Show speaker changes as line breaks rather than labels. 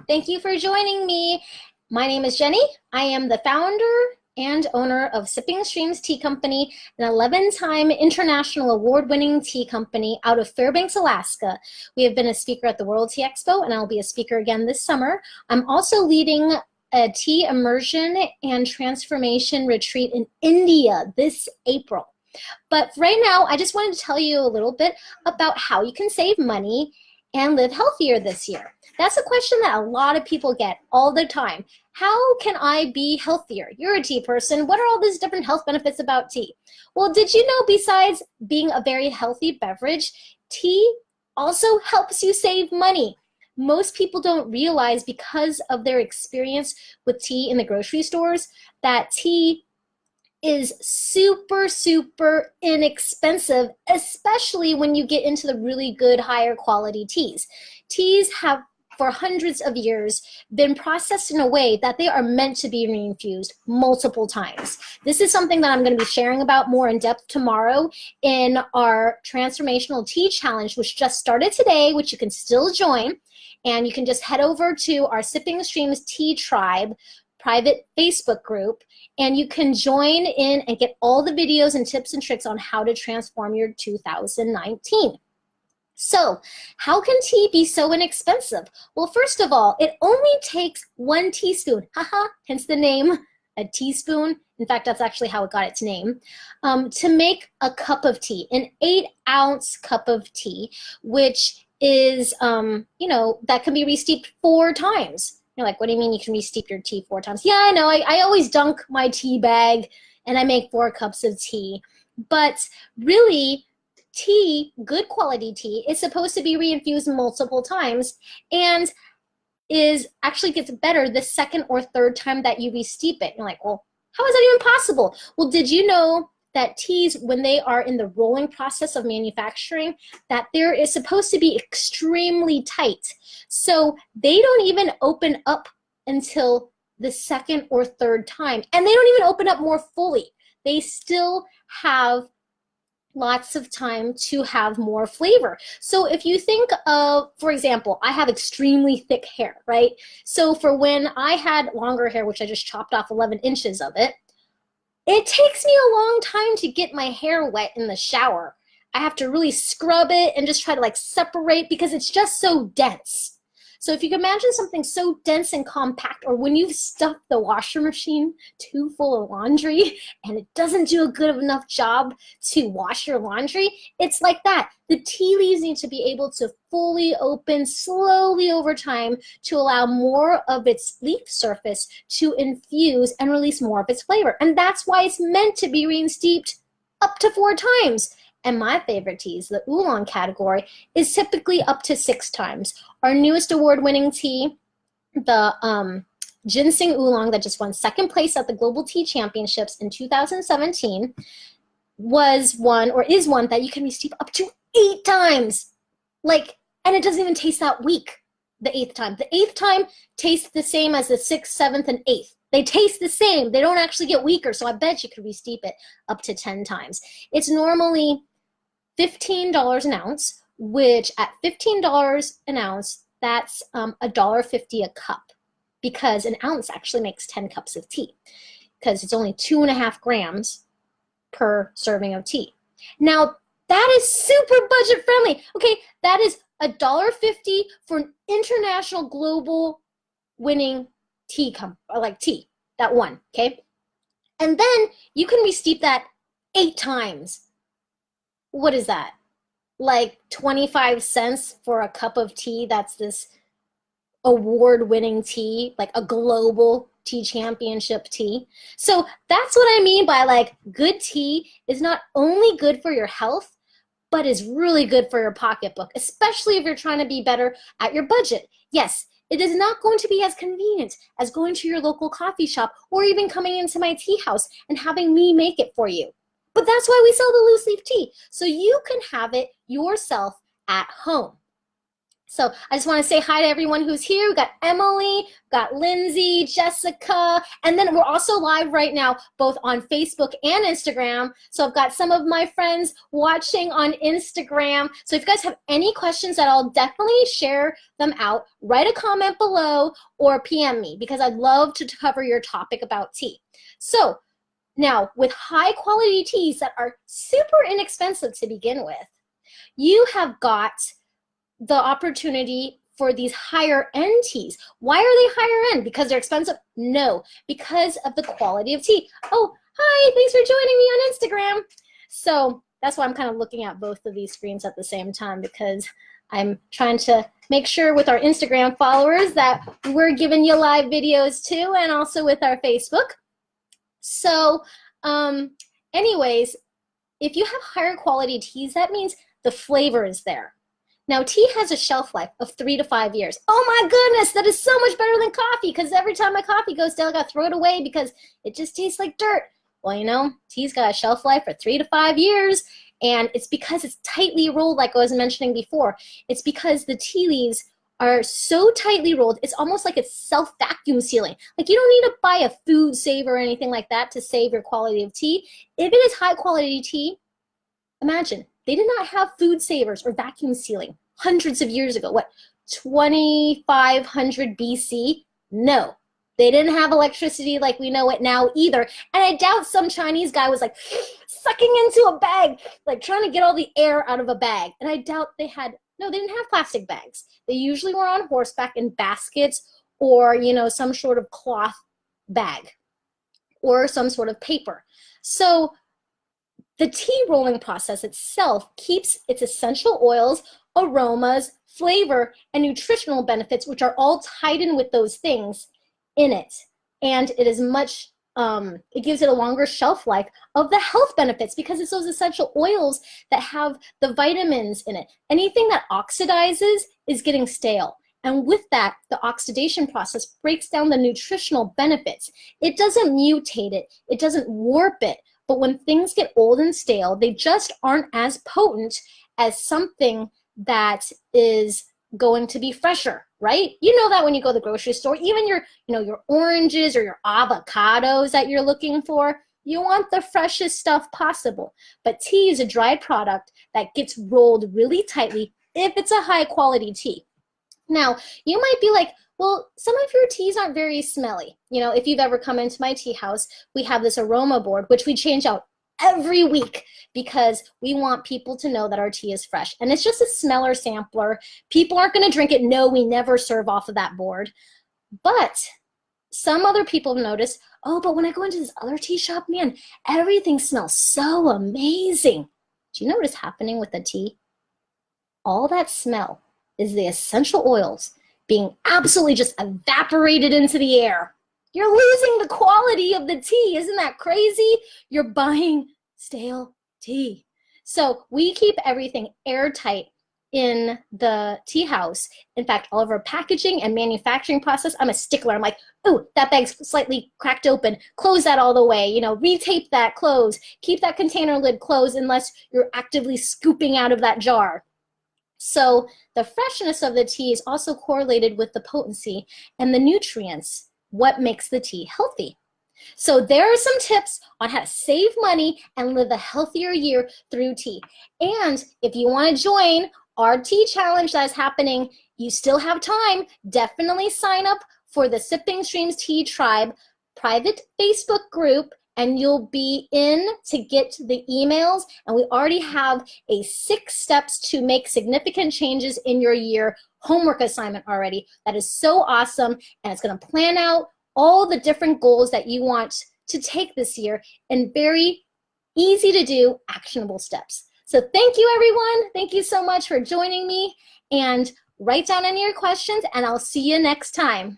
Thank you for joining me. My name is Jenny. I am the founder and owner of Sipping Streams Tea Company, an 11-time international award-winning tea company out of Fairbanks, Alaska. We have been a speaker at the World Tea Expo, and I'll be a speaker again this summer. I'm also leading a tea immersion and transformation retreat in India this April. But right now, I just wanted to tell you a little bit about how you can save money and live healthier this year. That's a question that a lot of people get all the time. How can I be healthier? You're a tea person. What are all these different health benefits about tea? Well, did you know besides being a very healthy beverage, tea also helps you save money? Most people don't realize because of their experience with tea in the grocery stores that tea is super, super inexpensive, especially when you get into the really good, higher quality teas. Teas have, for hundreds of years, been processed in a way that they are meant to be reinfused multiple times. This is something that I'm going to be sharing about more in depth tomorrow in our Transformational Tea Challenge, which just started today, which you can still join. And you can just head over to our Sipping Streams Tea Tribe private Facebook group, and you can join in and get all the videos and tips and tricks on how to transform your 2019. So how can tea be so inexpensive? Well, first of all, it only takes 1 teaspoon, hence the name, a teaspoon. In fact, that's actually how it got its name, to make a cup of tea, an 8-ounce cup of tea, which is, that can be re-steeped 4 times. You're like, what do you mean you can re-steep your tea 4 times? Yeah, I know. I always dunk my tea bag and I make 4 cups of tea. But really, tea, good quality tea, is supposed to be reinfused multiple times and actually gets better the second or third time that you re-steep it. You're like, well, how is that even possible? Well, did you know that teas, when they are in the rolling process of manufacturing, that there is supposed to be extremely tight. So they don't even open up until the second or third time. And they don't even open up more fully. They still have lots of time to have more flavor. So if you think of, for example, I have extremely thick hair, right? So for when I had longer hair, which I just chopped off 11 inches of it, it takes me a long time to get my hair wet in the shower. I have to really scrub it and just try to separate because it's just so dense. So if you can imagine something so dense and compact, or when you've stuffed the washer machine too full of laundry and it doesn't do a good enough job to wash your laundry, it's like that. The tea leaves need to be able to fully open slowly over time to allow more of its leaf surface to infuse and release more of its flavor. And that's why it's meant to be re-steeped up to 4 times. And my favorite teas, the oolong category, is typically up to 6 times. Our newest award-winning tea, the ginseng oolong that just won 2nd place at the Global Tea Championships in 2017, is one that you can re-steep up to 8 times. And it doesn't even taste that weak the 8th time. The 8th time tastes the same as the 6th, 7th, and 8th. They taste the same. They don't actually get weaker, so I bet you could re-steep it up to 10 times. It's normally $15 an ounce, which at $15 an ounce, that's $1.50 a cup, because an ounce actually makes 10 cups of tea, because it's only 2.5 grams per serving of tea. Now, that is super budget friendly. Okay, that is $1.50 for an international global winning tea tea, that one, okay? And then you can re-steep that 8 times. What is that? 25 cents for a cup of tea that's this award-winning tea, a global tea championship tea. So that's what I mean by good tea is not only good for your health, but is really good for your pocketbook, especially if you're trying to be better at your budget. Yes, it is not going to be as convenient as going to your local coffee shop or even coming into my tea house and having me make it for you. But that's why we sell the loose leaf tea, so you can have it yourself at home. So I just want to say hi to everyone who's here. We got Emily, got Lindsay, Jessica, and then we're also live right now, both on Facebook and Instagram. So I've got some of my friends watching on Instagram. So if you guys have any questions at all, definitely share them out. Write a comment below or PM me because I'd love to cover your topic about tea. So now with high quality teas that are super inexpensive to begin with, you have got the opportunity for these higher end teas. Why are they higher end? Because they're expensive? No, because of the quality of tea. Oh, hi, thanks for joining me on Instagram. So that's why I'm kind of looking at both of these screens at the same time, because I'm trying to make sure with our Instagram followers that we're giving you live videos too, and also with our Facebook. So anyways, if you have higher quality teas, that means the flavor is there. Now, tea has a shelf life of 3 to 5 years. Oh my goodness, that is so much better than coffee, because every time my coffee goes stale, I gotta throw it away because it just tastes like dirt. Well, you know, tea's got a shelf life for 3 to 5 years, and it's because it's tightly rolled, like I was mentioning before. It's because the tea leaves are so tightly rolled, it's almost like it's self-vacuum sealing. Like, you don't need to buy a food saver or anything like that to save your quality of tea. If it is high quality tea, imagine, they did not have food savers or vacuum sealing hundreds of years ago. What, 2500 BC? No, they didn't have electricity like we know it now either. And I doubt some Chinese guy was like sucking into a bag, like trying to get all the air out of a bag. And I doubt they had, no, they didn't have plastic bags. They usually were on horseback in baskets or, you know, some sort of cloth bag or some sort of paper. So the tea rolling process itself keeps its essential oils, aromas, flavor, and nutritional benefits, which are all tied in with those things, in it. And it is much, it gives it a longer shelf life of the health benefits because it's those essential oils that have the vitamins in it. Anything that oxidizes is getting stale. And with that, the oxidation process breaks down the nutritional benefits. It doesn't mutate it. It doesn't warp it. But when things get old and stale, they just aren't as potent as something that is going to be fresher, right? You know that when you go to the grocery store, even your, you know, your oranges or your avocados that you're looking for, you want the freshest stuff possible. But tea is a dried product that gets rolled really tightly if it's a high quality tea. Now, you might be like, well, some of your teas aren't very smelly. You know, if you've ever come into my tea house, we have this aroma board, which we change out every week because we want people to know that our tea is fresh. And it's just a smeller sampler. People aren't going to drink it. No, we never serve off of that board. But some other people have noticed, oh, but when I go into this other tea shop, man, everything smells so amazing. Do you know what is happening with the tea? All that smell is the essential oils being absolutely just evaporated into the air. You're losing the quality of the tea. Isn't that crazy? You're buying stale tea. So we keep everything airtight in the tea house. In fact, all of our packaging and manufacturing process, I'm a stickler. I'm like, oh, that bag's slightly cracked open. Close that all the way. You know, retape that, close. Keep that container lid closed unless you're actively scooping out of that jar. So the freshness of the tea is also correlated with the potency and the nutrients, what makes the tea healthy. So there are some tips on how to save money and live a healthier year through tea. And if you want to join our tea challenge that is happening, you still have time. Definitely sign up for the Sipping Streams Tea Tribe private Facebook group, and you'll be in to get the emails. And we already have a 6 steps to make significant changes in your year homework assignment already. That is so awesome. And it's going to plan out all the different goals that you want to take this year in very easy to do, actionable steps. So thank you, everyone. Thank you so much for joining me. And write down any of your questions, and I'll see you next time.